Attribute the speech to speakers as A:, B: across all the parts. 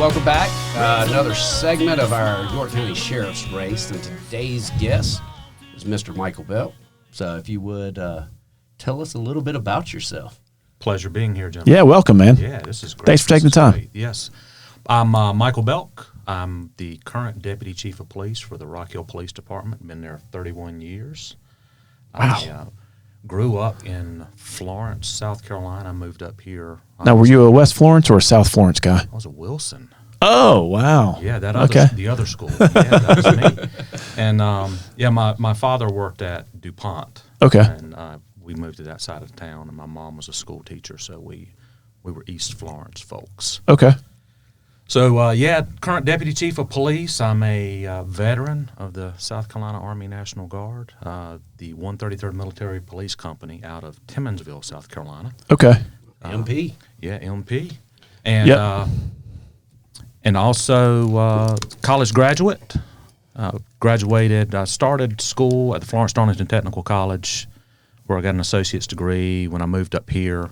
A: welcome back. Another segment of our York County Sheriff's Race, and today's guest is Mr. Michael Belk. So if you would tell us a little bit about yourself.
B: Pleasure being here, gentlemen.
C: Yeah, welcome, man.
B: Yeah, this is great.
C: Thanks for taking the time.
B: Great. Yes. I'm Michael Belk. I'm the current Deputy Chief of Police for the Rock Hill Police Department. Been there 31 years.
C: Wow.
B: I grew up in Florence, South Carolina. I moved up here.
C: Now, were you a West Florence or a South Florence guy?
B: I was a Wilson.
C: Oh, wow.
B: Yeah, the other school. Yeah, that was me. And my father worked at DuPont.
C: Okay.
B: And we moved to that side of town, and my mom was a school teacher, so we were East Florence folks.
C: Okay.
B: So, current Deputy Chief of Police. I'm a veteran of the South Carolina Army National Guard, the 133rd Military Police Company out of Timminsville, South Carolina.
C: Okay.
A: MP.
B: Yeah, MP. And and also college graduate. Graduated. I started school at the Florence Darlington Technical College, where I got an associate's degree. When I moved up here,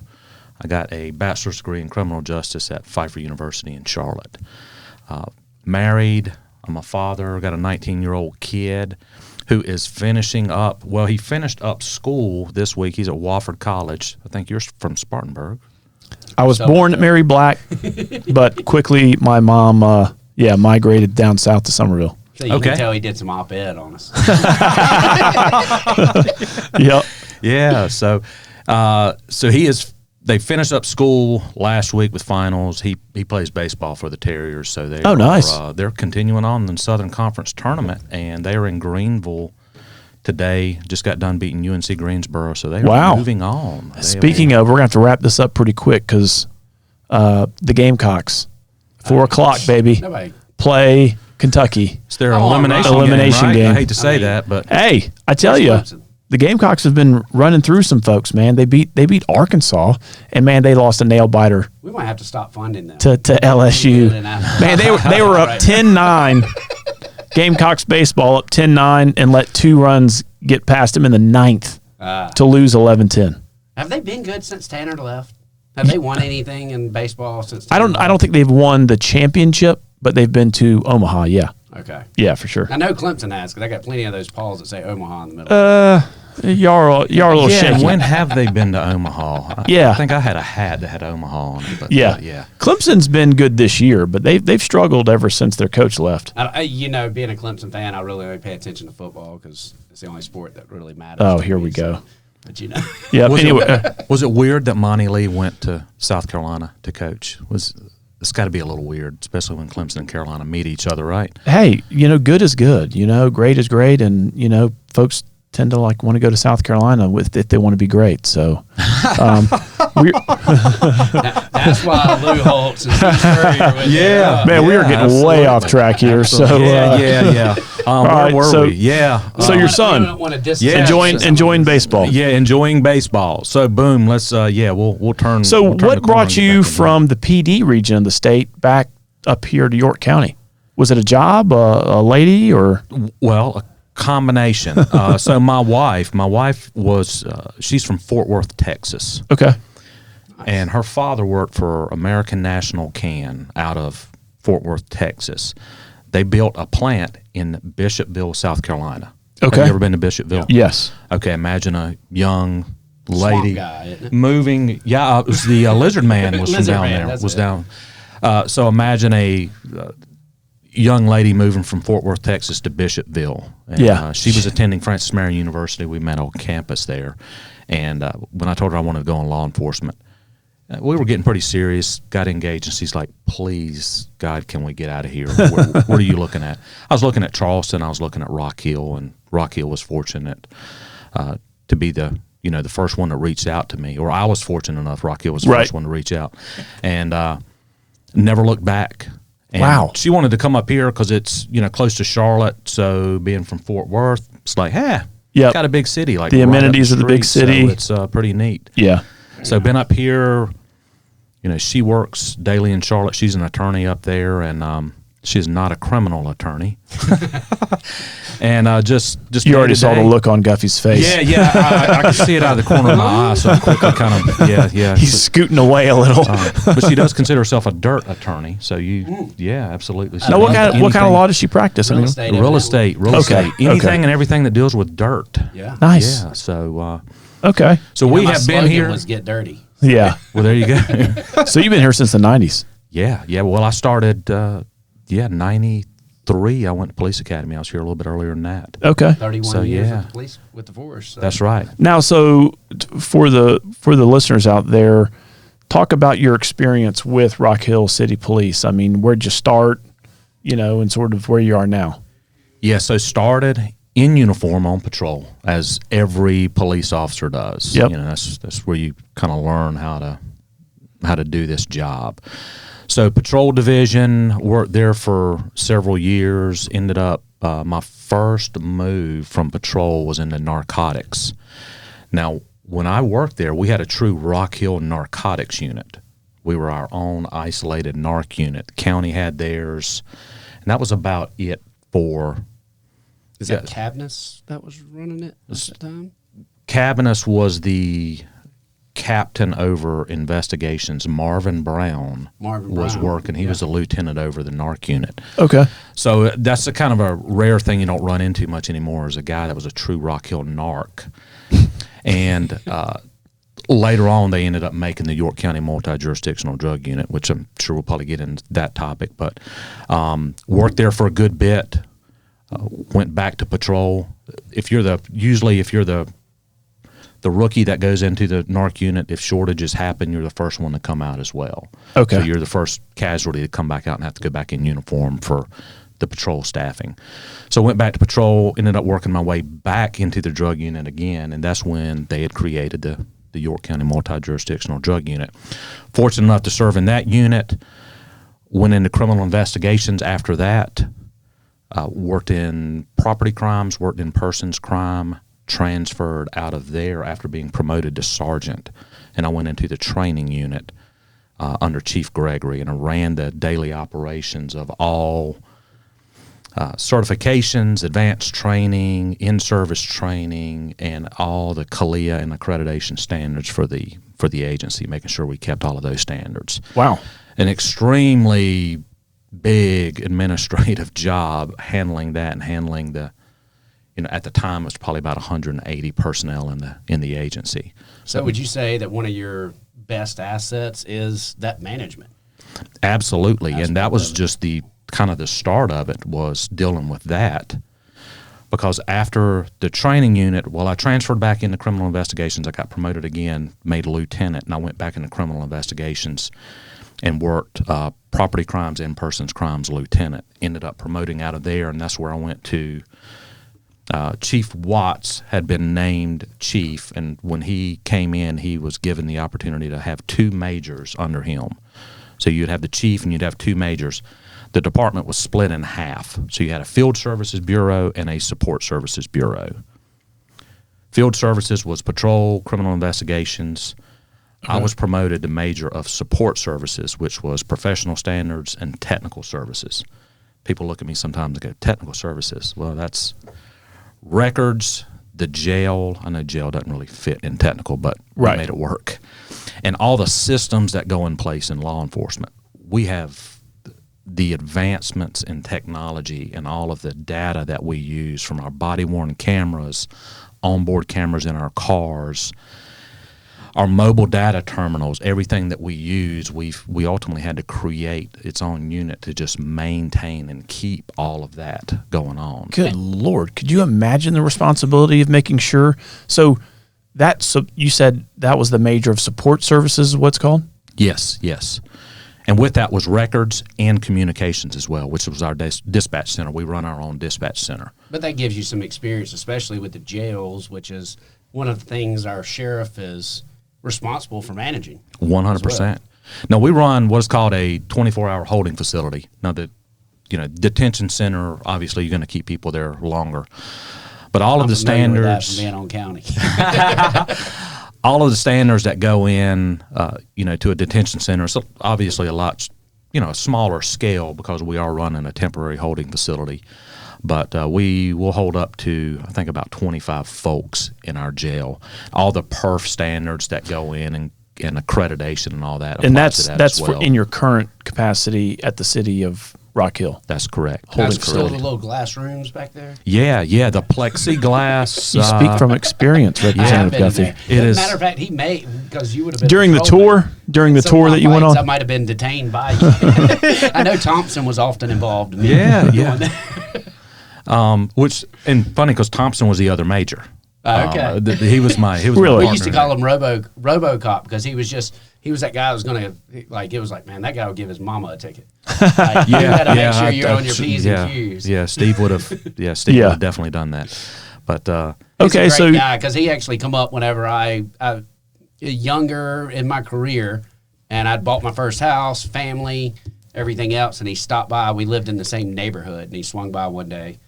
B: I got a bachelor's degree in criminal justice at Pfeiffer University in Charlotte. Married. I'm a father. Got a 19-year-old kid who is finishing up. Well, he finished up school this week. He's at Wofford College. I think you're from Spartanburg.
C: I was born at Mary Black, but quickly my mom, migrated down south to Somerville.
A: So you can tell he did some op-ed on us.
C: Yep.
B: Yeah. So he is. They finished up school last week with finals. He plays baseball for the Terriers. So they
C: nice.
B: They're continuing on in the Southern Conference tournament, and they are in Greenville today. Just got done beating UNC Greensboro, so they are moving on.
C: Speaking of, we're going to have to wrap this up pretty quick because the Gamecocks, 4 o'clock, baby, play Kentucky.
B: It's their elimination game. I hate to say that, but
C: hey, I tell you, the Gamecocks have been running through some folks, man. They beat Arkansas, and man, they lost a nail biter.
A: We might have to stop funding them
C: to LSU. Man, they were up 10-9. Gamecocks baseball up 10-9 and let 2 runs get past them in the 9th to lose 11-10.
A: Have they been good since Tanner left? Have they won anything in baseball since Tanner left?
C: I don't think they've won the championship, but they've been to Omaha, yeah.
A: Okay.
C: Yeah, for sure.
A: I know Clemson has, because I got plenty of those Pauls that say Omaha in the middle.
C: Y'all are a little shaky.
B: When have they been to Omaha? I think I had a hat that had Omaha on it. But,
C: yeah. Clemson's been good this year, but they've struggled ever since their coach left.
A: Being a Clemson fan, I really only pay attention to football because it's the only sport that really matters.
C: Oh, here we go.
A: But
C: Yeah.
B: Was it weird that Monty Lee went to South Carolina to coach? It's got to be a little weird, especially when Clemson and Carolina meet each other, right?
C: Hey, good is good. Great is great, and folks tend to want to go to South Carolina if they want to be great. So
A: that's why Lou Holtz is Spurrier with
C: man, we are getting way off track here.
B: Absolutely.
C: So
B: where were we? Yeah.
C: So your son enjoying baseball.
B: Yeah, enjoying baseball. So boom, let's we'll turn.
C: So what brought you from the PD region of the state back up here to York County? Was it a job, a lady, or
B: a combination. So my wife was she's from Fort Worth, Texas.
C: Okay.
B: And her father worked for American National Can out of Fort Worth, Texas. They built a plant in Bishopville, South Carolina.
C: Okay.
B: Have you ever been to Bishopville?
C: Yes.
B: Okay, imagine a young lady
A: guy,
B: moving. Yeah, it was the Lizard Man was from down there. Was down. So imagine a young lady moving from Fort Worth, Texas to Bishopville. And, she was attending Francis Marion University. We met on campus there. And when I told her I wanted to go in law enforcement, we were getting pretty serious, got engaged, and she's like, please, God, can we get out of here? What are you looking at? I was looking at Charleston. I was looking at Rock Hill, and Rock Hill was fortunate to be the first one that reached out to me. Or I was fortunate enough, Rock Hill was the first one to reach out. And never looked back. And
C: wow.
B: She wanted to come up here because it's, close to Charlotte. So being from Fort Worth, it's like, got a big city. Like
C: the amenities of the big city.
B: So it's pretty neat.
C: Yeah.
B: So been up here, she works daily in Charlotte. She's an attorney up there, and She is not a criminal attorney. And just
C: you already saw the look on Guffey's face.
B: Yeah. I could see it out of the corner of my eye, so I quickly kind of, yeah.
C: He's scooting away a little.
B: But she does consider herself a dirt attorney, so absolutely.
C: Now, what kind of law does she practice?
B: Real estate. Anything and everything that deals with dirt.
A: Yeah.
C: Nice.
B: Yeah, so.
C: Okay.
B: So we have been here.
A: Was get dirty.
C: Yeah.
B: Well, there you go.
C: So you've been here since the 90s.
B: Yeah. Well, I started, 93. I went to police academy. I was here a little bit earlier than that.
C: Okay.
A: 31 years with the police, with the force. So.
B: That's right.
C: Now, so for the listeners out there, talk about your experience with Rock Hill City Police. I mean, where'd you start, and sort of where you are now?
B: Yeah, so started in uniform on patrol, as every police officer does.
C: Yep.
B: That's where you kind of learn how to do this job. So patrol division, worked there for several years, ended up, my first move from patrol was into narcotics. Now, when I worked there, we had a true Rock Hill narcotics unit. We were our own isolated narc unit. The county had theirs, and that was about it for...
A: Is that Cabinets that was running it at the time?
B: Cabinets was the captain over investigations. Marvin Brown was working. He was a lieutenant over the narc unit.
C: Okay.
B: So that's a kind of a rare thing you don't run into much anymore, is a guy that was a true Rock Hill narc. And later on, they ended up making the York County Multi-Jurisdictional Drug Unit, which I'm sure we'll probably get into that topic. But worked there for a good bit. Went back to patrol. If you're the rookie that goes into the narc unit, if shortages happen, you're the first one to come out as well.
C: Okay.
B: So you're the first casualty to come back out and have to go back in uniform for the patrol staffing. So went back to patrol, ended up working my way back into the drug unit again, and that's when they had created the York County Multi-Jurisdictional Drug Unit. Fortunate enough to serve in that unit, went into criminal investigations after that, worked in property crimes, worked in persons crime, transferred out of there after being promoted to sergeant, and I went into the training unit under Chief Gregory, and I ran the daily operations of all certifications, advanced training, in-service training, and all the CALIA and accreditation standards for the agency, making sure we kept all of those standards.
C: Wow.
B: An extremely big administrative job handling that, and handling the, at the time it was probably about 180 personnel in the agency.
A: So would you say that one of your best assets is that management?
B: Absolutely. And that was just the kind of the start of it, was dealing with that. Because after the training unit, I transferred back into criminal investigations. I got promoted again, made a lieutenant, and I went back into criminal investigations and worked property crimes and persons crimes lieutenant. Ended up promoting out of there, and that's where I went to. Chief Watts had been named chief, and when he came in, he was given the opportunity to have two majors under him. So you'd have the chief and you'd have two majors. The department was split in half. So you had a field services bureau and a support services bureau. Field services was patrol, criminal investigations. I was promoted to major of support services, which was professional standards and technical services. People look at me sometimes and go, technical services. Well, that's records, the jail. I know jail doesn't really fit in technical, but we made it work. And all the systems that go in place in law enforcement. We have the advancements in technology and all of the data that we use from our body-worn cameras, onboard cameras in our cars, our mobile data terminals, everything that we use, we ultimately had to create its own unit to just maintain and keep all of that going on.
C: Good Lord. Could you imagine the responsibility of making sure? So you said that was the major of support services is what's called?
B: Yes. And with that was records and communications as well, which was our dispatch center. We run our own dispatch center.
A: But that gives you some experience, especially with the jails, which is one of the things our sheriff is responsible for managing.
B: 100%. Well. Now, we run what is called a 24-hour holding facility. Now, the detention center, obviously, you're going to keep people there longer. But all of the standards,
A: from being on county.
B: all of the standards that go in, to a detention center, it's obviously a lot a smaller scale because we are running a temporary holding facility. But we will hold up to, I think, about 25 folks in our jail. All the perf standards that go in and accreditation and all that.
C: And that's
B: well.
C: in your current capacity at the city of Rock Hill.
B: That's correct.
A: That's still the little glass rooms back there?
B: Yeah, the plexiglass.
C: You speak from experience, Representative Guthrie.
B: It is.
A: Matter of fact, he may, because you would have been
C: during the tour that you went on.
A: I might have been detained by you. I know Thompson was often involved.
B: Yeah. Which and funny because Thompson was the other major.
A: Okay.
B: He was my
C: really.
A: We used to call him RoboCop because he was that guy who was gonna it was like, man, that guy would give his mama a ticket. Like, you gotta make sure you're on your P's and Q's.
B: Yeah, Steve would have. Yeah, Steve would have definitely done that. But
A: he's a great guy because he actually come up whenever I younger in my career, and I'd bought my first house, family, everything else, and he stopped by. We lived in the same neighborhood, and he swung by one day.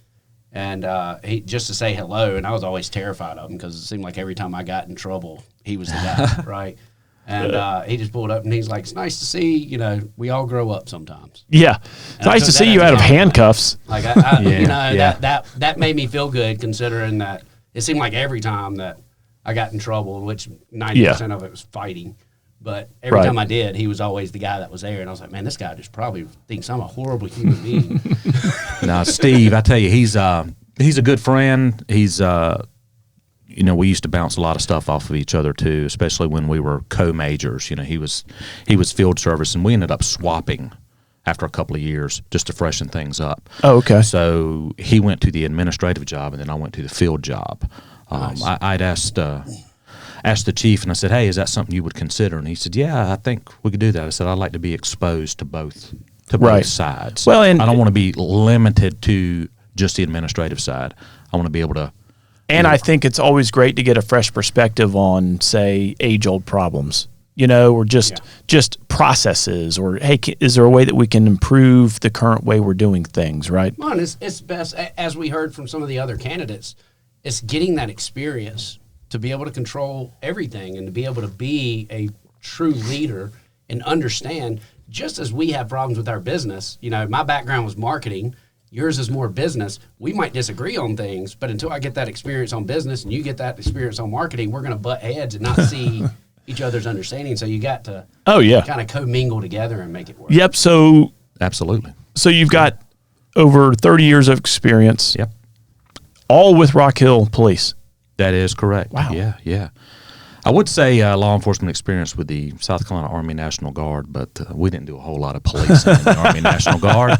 A: And he just to say hello, and I was always terrified of him because it seemed like every time I got in trouble, he was the guy, right? And he just pulled up, and he's like, "It's nice to see. We all grow up sometimes."
C: Yeah, it's nice to see you out of handcuffs.
A: Like that made me feel good, considering that it seemed like every time that I got in trouble, which 90% of it was fighting. But every time I did, he was always the guy that was there. And I was like, man, this guy just probably thinks I'm a horrible human being.
B: Now, Steve, I tell you, he's a good friend. He's, we used to bounce a lot of stuff off of each other, too, especially when we were co-majors. He was field service, and we ended up swapping after a couple of years just to freshen things up.
C: Oh, okay.
B: So he went to the administrative job, and then I went to the field job.
A: Nice.
B: I'd asked the chief, and I said, hey, is that something you would consider? And he said, yeah, I think we could do that. I said, I'd like to be exposed to both sides.
C: Well, and
B: I don't want to be limited to just the administrative side. I want to be able to.
C: And I think it's always great to get a fresh perspective on, say, age-old problems, or just processes, or, hey, is there a way that we can improve the current way we're doing things, right?
A: Well, and it's best, as we heard from some of the other candidates, it's getting that experience to be able to control everything and to be able to be a true leader and understand, just as we have problems with our business, my background was marketing, yours is more business. We might disagree on things, but until I get that experience on business and you get that experience on marketing, we're going to butt heads and not see each other's understanding. So you got to kind of commingle together and make it work.
C: Yep. So
B: absolutely.
C: So you've got over 30 years of experience.
B: Yep.
C: All with Rock Hill Police.
B: That is correct.
C: Wow.
B: Yeah. I would say law enforcement experience with the South Carolina Army National Guard, but we didn't do a whole lot of policing in the Army National Guard.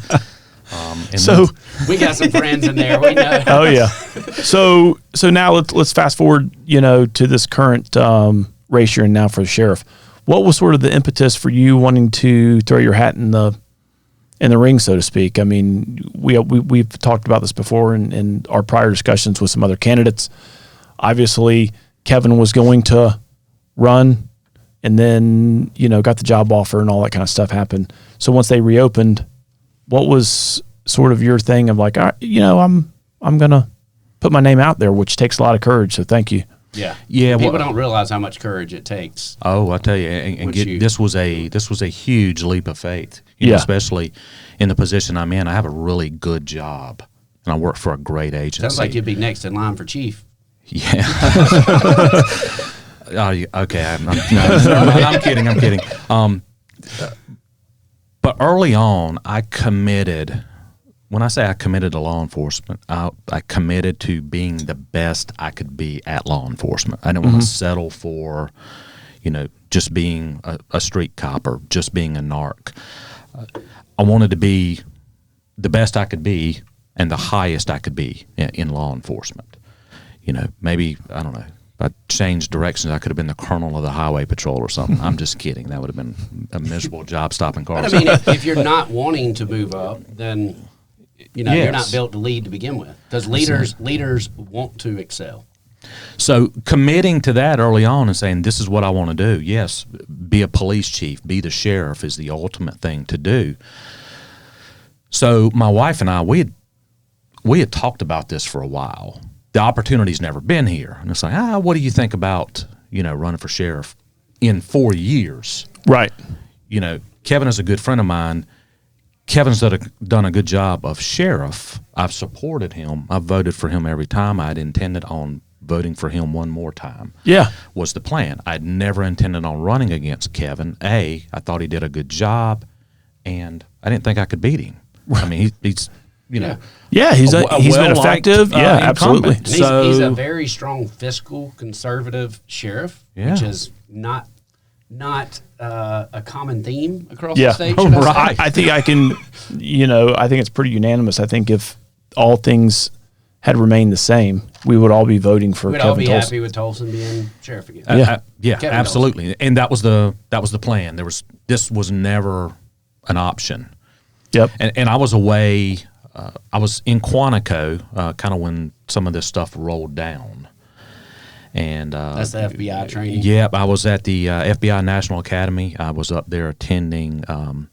C: So
A: we got some friends in there. We know.
C: Oh yeah. So now let's fast forward, to this current race you're in now for the sheriff. What was sort of the impetus for you wanting to throw your hat in the ring, so to speak? I mean, we've talked about this before in our prior discussions with some other candidates. Obviously, Kevin was going to run, and then got the job offer and all that kind of stuff happened. So once they reopened, what was sort of your thing of like, I'm gonna put my name out there, which takes a lot of courage. So thank you.
A: Yeah. People don't realize how much courage it takes.
B: Oh, I tell you, this was a huge leap of faith. Especially in the position I'm in. I have a really good job, and I work for a great agency.
A: Sounds like you'd be next in line for chief.
B: Yeah. Okay. I'm kidding. But early on, I committed. When I say I committed to law enforcement, I committed to being the best I could be at law enforcement. I didn't want to settle for, just being a street cop or just being a narc. I wanted to be the best I could be and the highest I could be in law enforcement. Maybe, I don't know, if I changed directions, I could have been the colonel of the highway patrol or something. I'm just kidding. That would have been a miserable job stopping cars.
A: But I mean, if you're not wanting to move up, then, you're not built to lead to begin with. Because leaders want to excel.
B: So committing to that early on and saying, this is what I want to do. Yes, be a police chief, be the sheriff is the ultimate thing to do. So my wife and I, we had talked about this for a while. The opportunity's never been here. And it's like, what do you think about, running for sheriff in 4 years?
C: Right.
B: Kevin is a good friend of mine. Kevin's done a good job of sheriff. I've supported him. I've voted for him every time. I'd intended on voting for him one more time.
C: Yeah.
B: Was the plan. I'd never intended on running against Kevin. I thought he did a good job, and I didn't think I could beat him. I mean, he's you know.
C: Yeah, he's been effective. Yeah, absolutely.
A: And he's a very strong fiscal conservative sheriff, which is not a common theme across the state.
C: Right. I think I think it's pretty unanimous. I think if all things had remained the same, we would all be voting for Kevin Tolson.
A: We'd all be happy with Tolson being sheriff again.
B: Kevin absolutely. Tolson. And that was the plan. This was never an option.
C: Yep.
B: And I was away. I was in Quantico, kind of when some of this stuff rolled down. And
A: that's the FBI training.
B: Yep, I was at the FBI National Academy. I was up there attending an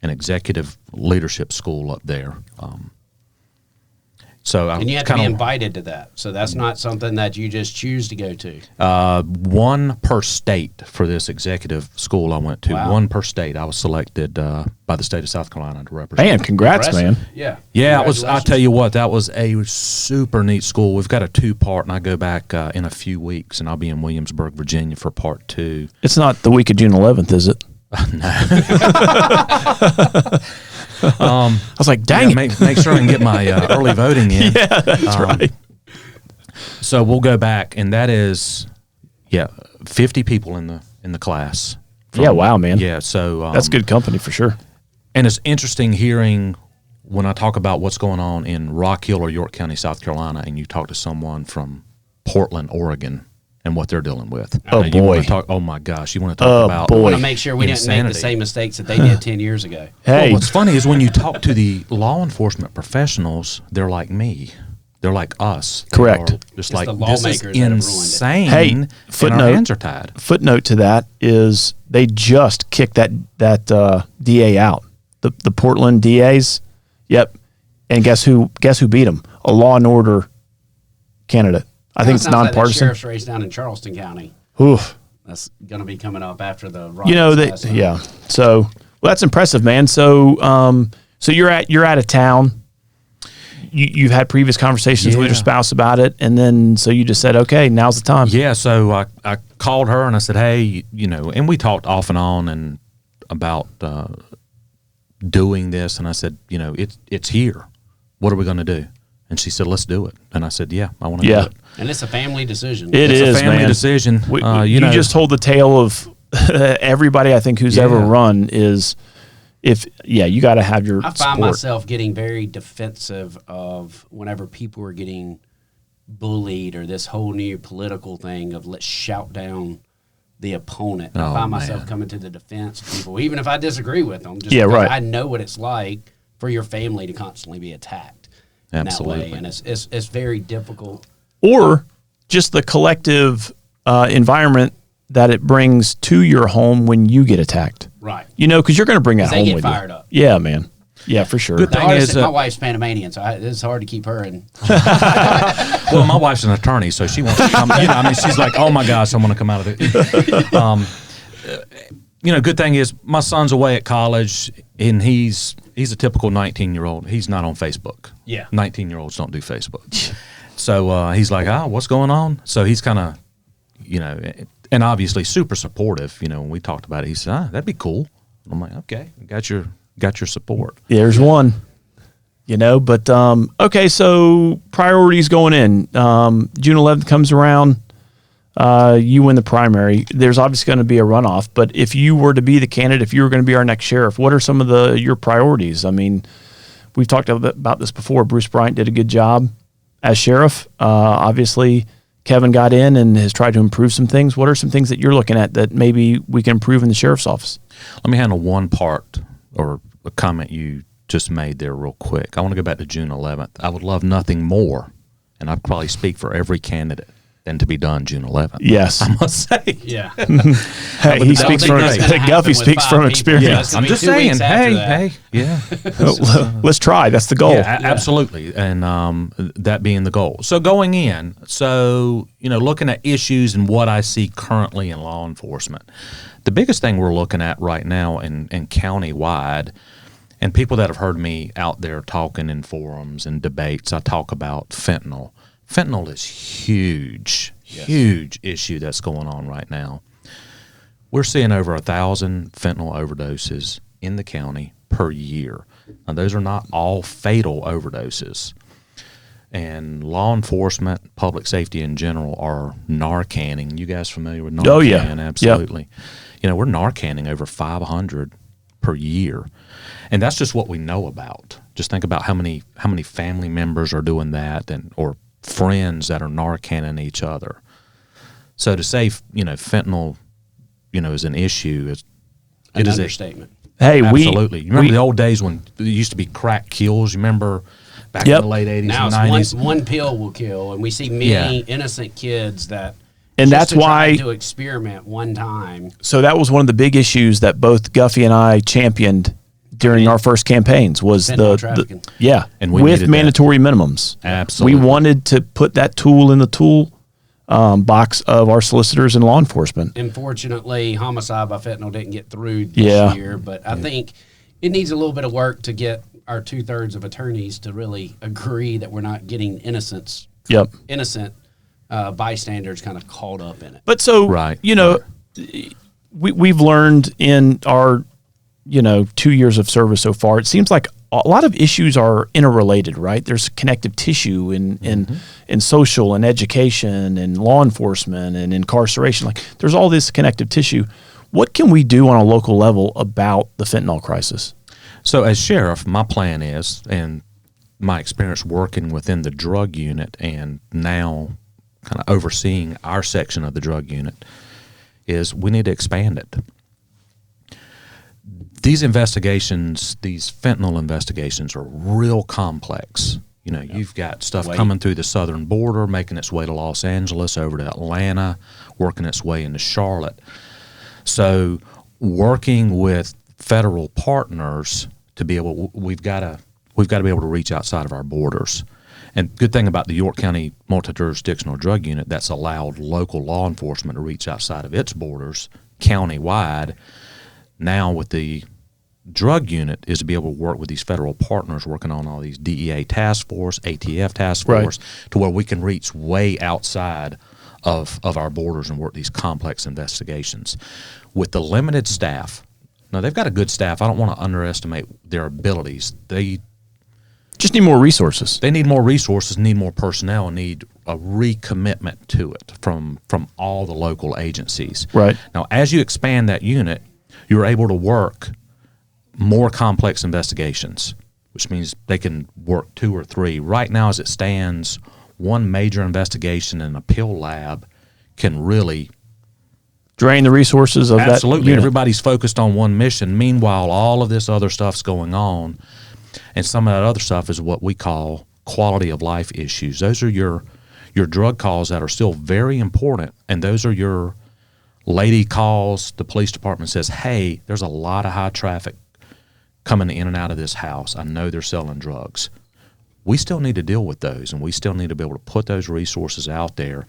B: executive leadership school up there.
A: And you have to be invited to that. So that's not something that you just choose to go to.
B: One per state for this executive school I went to. Wow. One per state. I was selected by the state of South Carolina to represent.
C: Man, congrats, man.
A: Yeah.
B: Yeah, I'll tell you what, that was a super neat school. We've got a 2-part, and I go back in a few weeks, and I'll be in Williamsburg, Virginia for part 2.
C: It's not the week of June 11th, is it?
B: No.
C: I was like, dang it.
B: Make sure I can get my early voting in.
C: Yeah, that's right.
B: So we'll go back, and that is, 50 people in the class.
C: Wow, man.
B: Yeah, so
C: that's good company for sure.
B: And it's interesting hearing when I talk about what's going on in Rock Hill or York County, South Carolina, and you talk to someone from Portland, Oregon, and what they're dealing with.
C: Oh, boy.
B: Oh, my gosh. You want to talk about
A: I want to make sure we didn't make the same mistakes that they did 10 years ago.
C: Hey.
B: Well, what's funny is when you talk to the law enforcement professionals, they're like me. They're like us.
C: Correct.
B: Just like, this is insane.
C: Hey,
B: and our hands are tied.
C: Footnote to that is they just kicked that DA out. The Portland DAs. Yep. And guess who beat them? A Law and Order candidate. I think it's nonpartisan.
A: Like the sheriff's race down in Charleston County.
C: Oof.
A: That's going to be coming up after the
C: So that's impressive, man. So so you're out of town. You've had previous conversations with your spouse about it, and then so you just said, okay, now's the time.
B: Yeah. So I called her and I said, hey, and we talked off and on and about doing this, and I said, it's here. What are we going to do? And she said, let's do it. And I said, yeah, I want to do it.
A: And it's a family decision.
C: It's
B: a family decision.
C: You just told the tale of everybody, I think, who's ever run is you got to have your
A: I find
C: support.
A: myself getting very defensive of whenever people are getting bullied or this whole new political thing of let's shout down the opponent. I find myself coming to the defense of people, even if I disagree with them. Just because I know what it's like for your family to constantly be attacked.
B: Absolutely.
A: That way, and it's very difficult.
C: Or just the collective environment that it brings to your home when you get attacked.
A: Right.
C: Because you're going to bring that home with you.
A: They get fired up.
C: Yeah, man. Yeah, for sure.
B: Good thing is
A: my wife's Panamanian, so it's hard to keep her in.
B: Well, my wife's an attorney, so she wants to come. She's like, oh my gosh, I want to come out of it. Good thing is my son's away at college, and he's a typical 19-year-old. He's not on Facebook.
A: Yeah.
B: 19-year-olds don't do Facebook. So he's like, what's going on? So he's kind of, and obviously super supportive. When we talked about it, he said, that'd be cool. And I'm like, okay, got your support.
C: There's one. But okay, so priorities going in. June 11th comes around. You win the primary. There's obviously going to be a runoff, but if you were to be the candidate, if you were going to be our next sheriff, what are some of your priorities? I mean, we've talked about this before. Bruce Bryant did a good job as sheriff. Obviously, Kevin got in and has tried to improve some things. What are some things that you're looking at that maybe we can improve in the sheriff's office?
B: Let me handle one part or a comment you just made there real quick. I want to go back to June 11th. I would love nothing more, and I'd probably speak for every candidate, than to be done June 11th.
C: Yes.
B: I must say.
A: Yeah.
C: Hey, he speaks from Guffey speaks from experience.
B: I'm just saying, hey, yeah.
C: Let's try. That's the goal.
B: Yeah, absolutely. And that being the goal. So going in, looking at issues and what I see currently in law enforcement, the biggest thing we're looking at right now and county-wide And people that have heard me out there talking in forums and debates, I talk about fentanyl. Fentanyl is huge, huge issue that's going on right now. We're seeing over 1,000 fentanyl overdoses in the county per year. Now, those are not all fatal overdoses. And law enforcement, public safety in general, are Narcaning. You guys familiar with Narcan?
C: Oh, yeah.
B: Absolutely. Yep. We're Narcaning over 500 per year. And that's just what we know about. Just think about how many family members are doing that, or friends that are Narcaning each other. So to say, fentanyl, is an issue,
A: An understatement.
C: Hey,
B: absolutely. You remember the old days when there used to be crack kills? You remember back in the late 80s
A: now
B: and 90s?
A: One pill will kill, and we see many innocent kids that
C: and
A: just
C: that's why
A: to experiment one time.
C: So that was one of the big issues that both Guffey and I championed during our first campaigns was the
B: and we
C: with mandatory minimums.
B: Absolutely.
C: We wanted to put that tool in the tool box of our solicitors and law enforcement.
A: Unfortunately, homicide by fentanyl didn't get through this year, but I think it needs a little bit of work to get our 2/3 of attorneys to really agree that we're not getting innocent bystanders kind of caught up in it.
C: But we've learned in our 2 years of service so far, it seems like a lot of issues are interrelated, right? There's connective tissue in social and education and law enforcement and incarceration. Like there's all this connective tissue. What can we do on a local level about the fentanyl crisis?
B: So as sheriff, my plan is, and my experience working within the drug unit and now kind of overseeing our section of the drug unit, is we need to expand it. These investigations, these fentanyl investigations, are real complex. You've got stuff coming through the southern border, making its way to Los Angeles, over to Atlanta, working its way into Charlotte. So working with federal partners to be able, we've got to be able to reach outside of our borders. And good thing about the York County Multi-Jurisdictional Drug Unit, that's allowed local law enforcement to reach outside of its borders county-wide. Now with the drug unit is to be able to work with these federal partners working on all these DEA task force, ATF task force, to where we can reach way outside of our borders and work these complex investigations. With the limited staff, now they've got a good staff. I don't want to underestimate their abilities. They
C: just need more resources.
B: They need more resources, need more personnel, need a recommitment to it from all the local agencies.
C: Right.
B: Now, as you expand that unit, you're able to work more complex investigations, which means they can work 2 or 3. Right now, as it stands, one major investigation in a pill lab can really
C: drain the resources of that unit.
B: Everybody's focused on one mission. Meanwhile, all of this other stuff's going on, and some of that other stuff is what we call quality of life issues. Those are your drug calls that are still very important, and those are your lady calls, the police department says, hey, there's a lot of high traffic coming in and out of this house. I know they're selling drugs. We still need to deal with those, and we still need to be able to put those resources out there,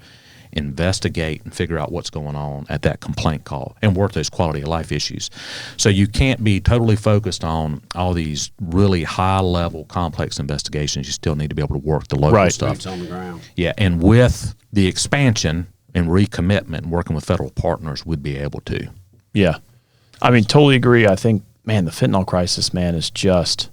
B: investigate, and figure out what's going on at that complaint call and work those quality of life issues. So you can't be totally focused on all these really high-level complex investigations. You still need to be able to work the local stuff.
A: Boots on the ground.
B: Yeah, and with the expansion and recommitment and working with federal partners, would be able to.
C: Yeah. I mean, totally agree. I think, man, the fentanyl crisis, man, is just...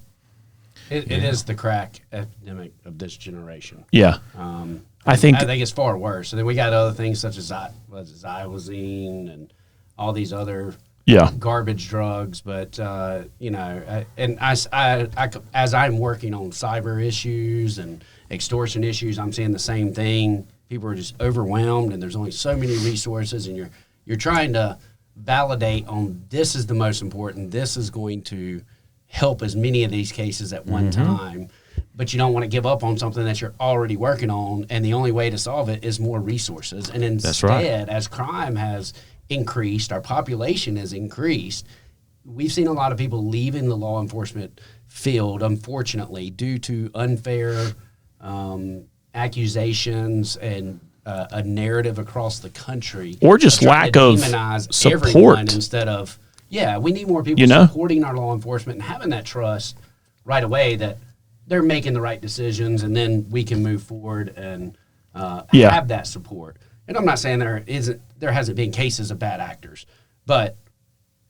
A: It is the crack epidemic of this generation.
C: Yeah. I think
A: it's far worse. And then we got other things such as xylazine and all these other garbage drugs. But, and as I'm working on cyber issues and extortion issues, I'm seeing the same thing. People are just overwhelmed, and there's only so many resources, and you're trying to validate on this is the most important. This is going to help as many of these cases at one time, but you don't want to give up on something that you're already working on, and the only way to solve it is more resources. And instead, as crime has increased, our population has increased, we've seen a lot of people leaving the law enforcement field, unfortunately, due to unfair accusations and a narrative across the country,
C: or just lack of support
A: instead of Yeah, we need more people supporting our law enforcement and having that trust right away that they're making the right decisions, and then we can move forward and have that support. And I'm not saying there hasn't been cases of bad actors, but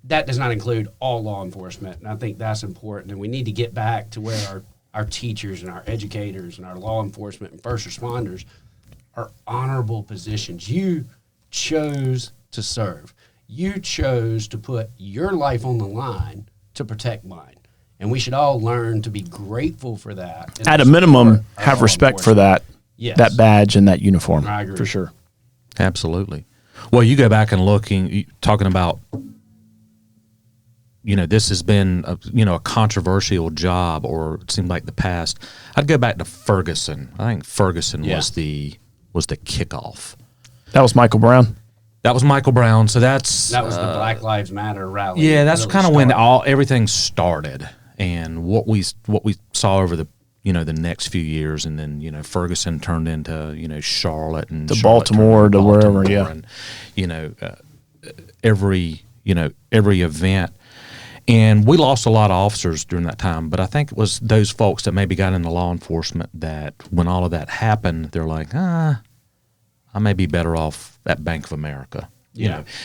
A: that does not include all law enforcement, and I think that's important. And we need to get back to where our teachers and our educators and our law enforcement and first responders are honorable positions. You chose to serve. You chose to put your life on the line to protect mine. And we should all learn to be grateful for that.
C: At a minimum, have respect for that, that badge and that uniform.
A: I agree.
C: For sure.
B: Absolutely. Well, you go back and talking about, this has been a controversial job, or it seemed like the past. I'd go back to Ferguson. I think Ferguson was the kickoff.
C: That was Michael Brown.
B: That was Michael Brown. So that
A: was the Black Lives Matter rally.
B: Yeah, that's really kind of when everything started, and what we saw over the the next few years, and then Ferguson turned into Charlotte and
C: to Baltimore to wherever,
B: and every event. And we lost a lot of officers during that time, but I think it was those folks that maybe got into law enforcement that when all of that happened, they're like, I may be better off at Bank of America.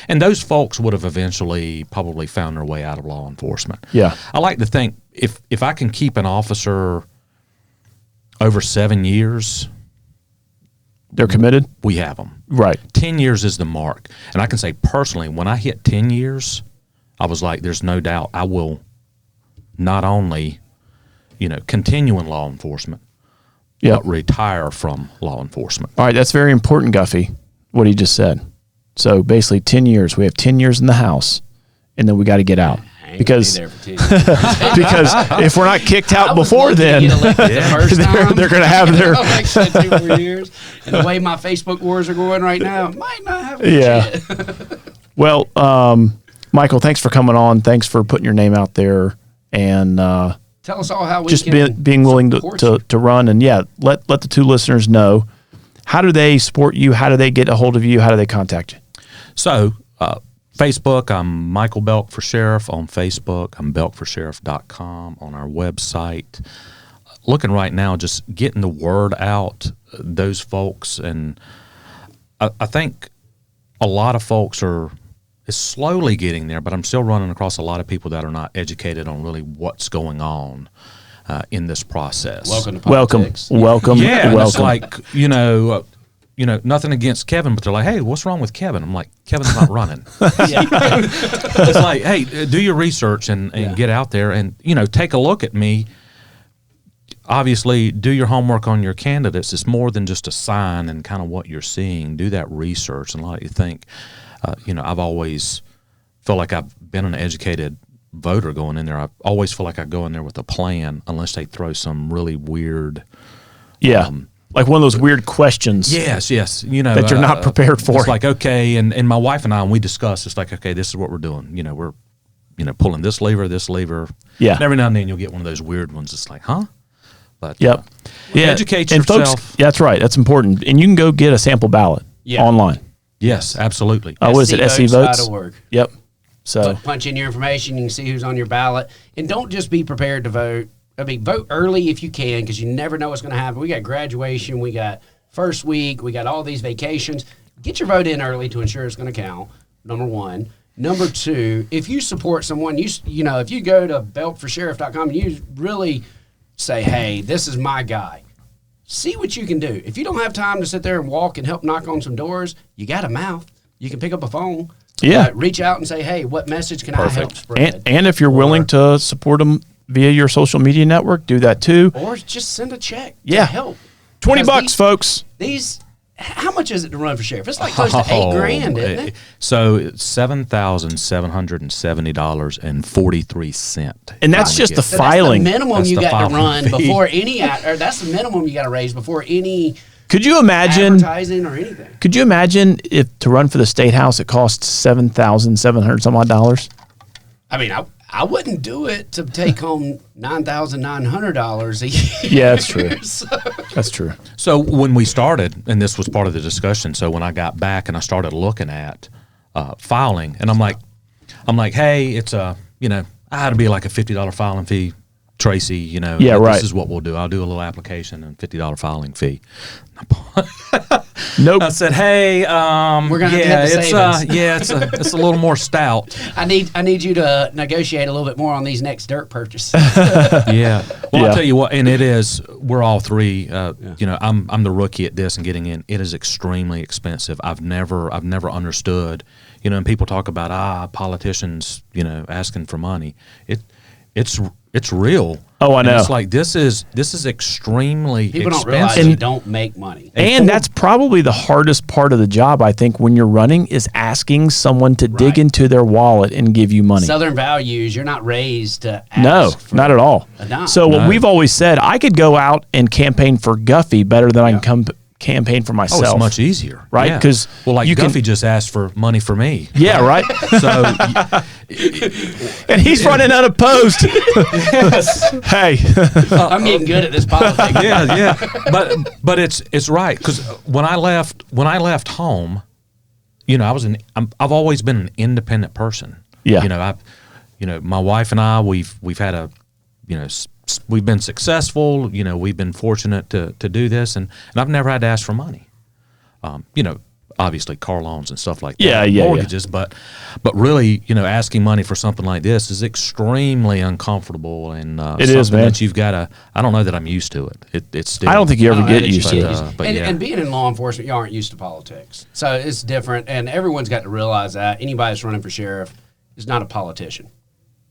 B: And those folks would have eventually probably found their way out of law enforcement.
C: Yeah.
B: I like to think if I can keep an officer over 7 years,
C: they're committed.
B: We have them.
C: Right.
B: 10 years is the mark. And I can say personally, when I hit 10 years, I was like, there's no doubt I will not only, continue in law enforcement, but retire from law enforcement.
C: All right. That's very important, Guffey, what he just said. So basically 10 years, we have 10 years in the house, and then we got to get out. Because if we're not kicked out before then, they're going to have their
A: election 2 more years. And the way my Facebook wars are going right now, might not have shit.
C: Well, Michael, thanks for coming on. Thanks for putting your name out there, and
A: tell us all how we
C: just
A: can
C: being willing to run. And let the two listeners know, how do they support you? How do they get a hold of you? How do they contact you?
B: So, Facebook, I'm Michael Belk for Sheriff on Facebook. I'm belkforsheriff.com on our website. Looking right now, just getting the word out, those folks. And I think a lot of folks is slowly getting there, but I'm still running across a lot of people that are not educated on really what's going on in this process.
A: Welcome to politics.
C: Welcome.
B: Yeah, it's like, nothing against Kevin, but they're like, hey, what's wrong with Kevin? I'm like, Kevin's not running. It's like, hey, do your research and get out there and, take a look at me. Obviously, do your homework on your candidates. It's more than just a sign and kind of what you're seeing. Do that research. And a lot of you think, I've always felt like I've been an educated voter going in there. I always feel like I go in there with a plan unless they throw some really weird
C: like one of those weird questions.
B: Yes.
C: That you're not prepared for.
B: It's like, okay, and my wife and I, when we discuss, it's like, okay, this is what we're doing. We're, pulling this lever.
C: Yeah.
B: And every now and then you'll get one of those weird ones. It's like, huh? But educate
C: and
B: yourself.
C: Folks, that's right. That's important. And you can go get a sample ballot online.
B: Yes, absolutely.
C: What is it? SCVotes.org. Yep. So
A: punch in your information. You can see who's on your ballot, and don't just be prepared to vote. I mean, vote early if you can, because you never know what's going to happen. We got graduation, we got first week, we got all these vacations. Get your vote in early to ensure it's going to count, number one. Number two, if you support someone, if you go to belkforsheriff.com and you really say, hey, this is my guy, see what you can do. If you don't have time to sit there and walk and help knock on some doors, you got a mouth. You can pick up a phone. Reach out and say, hey, what message can I help spread?
C: And if you're willing to support them via your social media network, do that too.
A: Or just send a check to help.
C: $20, folks.
A: How much is it to run for sheriff? It's like close to $8,000, isn't it?
B: So it's $7,770.43.
C: And that's just the filing.
A: That's the minimum you got to run before any, or that's the minimum you got to raise before any.
C: Could you imagine
A: advertising or anything?
C: Could you imagine if to run for the state house it costs $7,700 some odd dollars?
A: I mean, I wouldn't do it to take home $9,900 a year.
C: Yeah, that's true. That's true.
B: So when we started, and this was part of the discussion, so when I got back and I started looking at filing, and I'm like, I'm like, hey, it's I had to be like a $50 filing fee. Tracy,
C: Yeah, right.
B: This is what we'll do. I'll do a little application and $50 filing fee.
C: Nope.
B: I said, hey,
A: we're gonna
B: it's a little more stout.
A: I need you to negotiate a little bit more on these next dirt purchases.
B: Yeah. Well, I'll tell you what, and it is. We're all three. I'm the rookie at this and getting in. It is extremely expensive. I've never understood. And people talk about politicians, asking for money. It's real.
C: Oh, I know.
B: And it's like this is extremely
A: People
B: expensive.
A: don't realize you don't make money.
C: And that's probably the hardest part of the job, I think, when you're running, is asking someone to dig into their wallet and give you money.
A: Southern values, you're not raised to ask
C: No,
A: for
C: not at all.
A: a dime.
C: So what we've always said, I could go out and campaign for Guffey better than I can campaign for myself.
B: Oh, it's much easier,
C: right? Because
B: Guffey just asked for money for me.
C: Yeah, right.
B: So,
C: and he's running unopposed. Yes. Hey,
A: I'm getting good at this politics.
B: Yeah. But it's right, because when I left home, I've always been an independent person.
C: Yeah.
B: My wife and I, we've had we've been successful. We've been fortunate to do this, and I've never had to ask for money. Obviously car loans and stuff like that.
C: Yeah.
B: Mortgages, but really, asking money for something like this is extremely uncomfortable, and
C: it is, man.
B: that you've got to. I don't know that I'm used to it. It's still.
C: I don't think you ever get used to it.
A: And being in law enforcement, you aren't used to politics, so it's different. And everyone's got to realize that anybody that's running for sheriff is not a politician.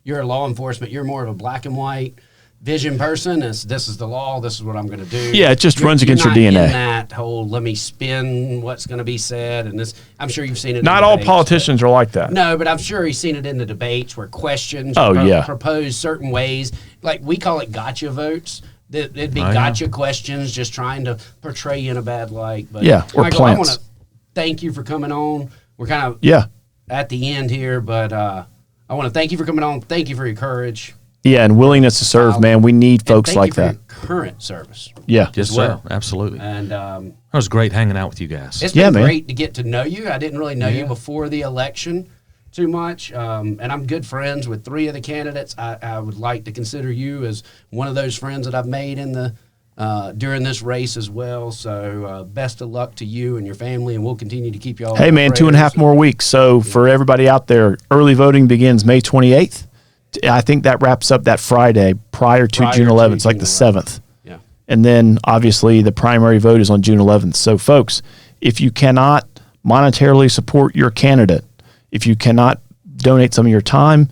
A: You're a law enforcement. You're more of a black and white vision person. This is the law. This is what I'm going to do.
C: Yeah, it just runs against your DNA.
A: In that whole let me spin what's going to be said, and this. I'm sure you've seen it.
C: Not all politicians are like that.
A: No, but I'm sure he's seen it in the debates where questions propose certain ways. Like we call it gotcha votes. It'd be gotcha questions, just trying to portray you in a bad light. But
C: or
A: Michael,
C: plants.
A: I want to thank you for coming on. We're kind of at the end here, but I want to thank you for coming on. Thank you for your courage.
C: Yeah, and willingness to serve, man. We need folks like that.
A: For your current service.
C: Yeah.
B: Yes, sir. Absolutely.
A: And
B: it was great hanging out with you guys.
A: It's been great to get to know you. I didn't really know you before the election too much, and I'm good friends with 3 of the candidates. I would like to consider you as one of those friends that I've made in the during this race as well. So best of luck to you and your family, and we'll continue to keep you all.
C: Hey, man, 2.5 more weeks. So for everybody out there, early voting begins May 28th. I think that wraps up that Friday prior to June 11th. It's like the 7th.
A: Yeah.
C: And then obviously the primary vote is on June 11th. So folks, if you cannot monetarily support your candidate, if you cannot donate some of your time,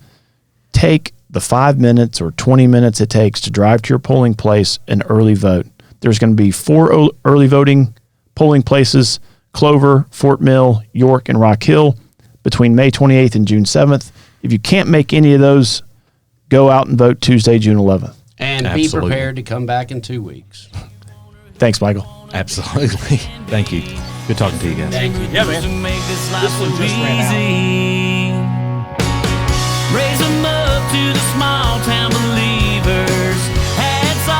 C: take the 5 minutes or 20 minutes it takes to drive to your polling place and early vote. There's going to be 4 early voting polling places: Clover, Fort Mill, York, and Rock Hill between May 28th and June 7th. If you can't make any of those, go out and vote Tuesday, June 11th.
A: And be prepared to come back in 2 weeks.
C: Thanks, Michael.
B: Absolutely. Thank you. Good talking to you guys.
A: Thank you.
C: Yeah, man.
A: This one just ran out.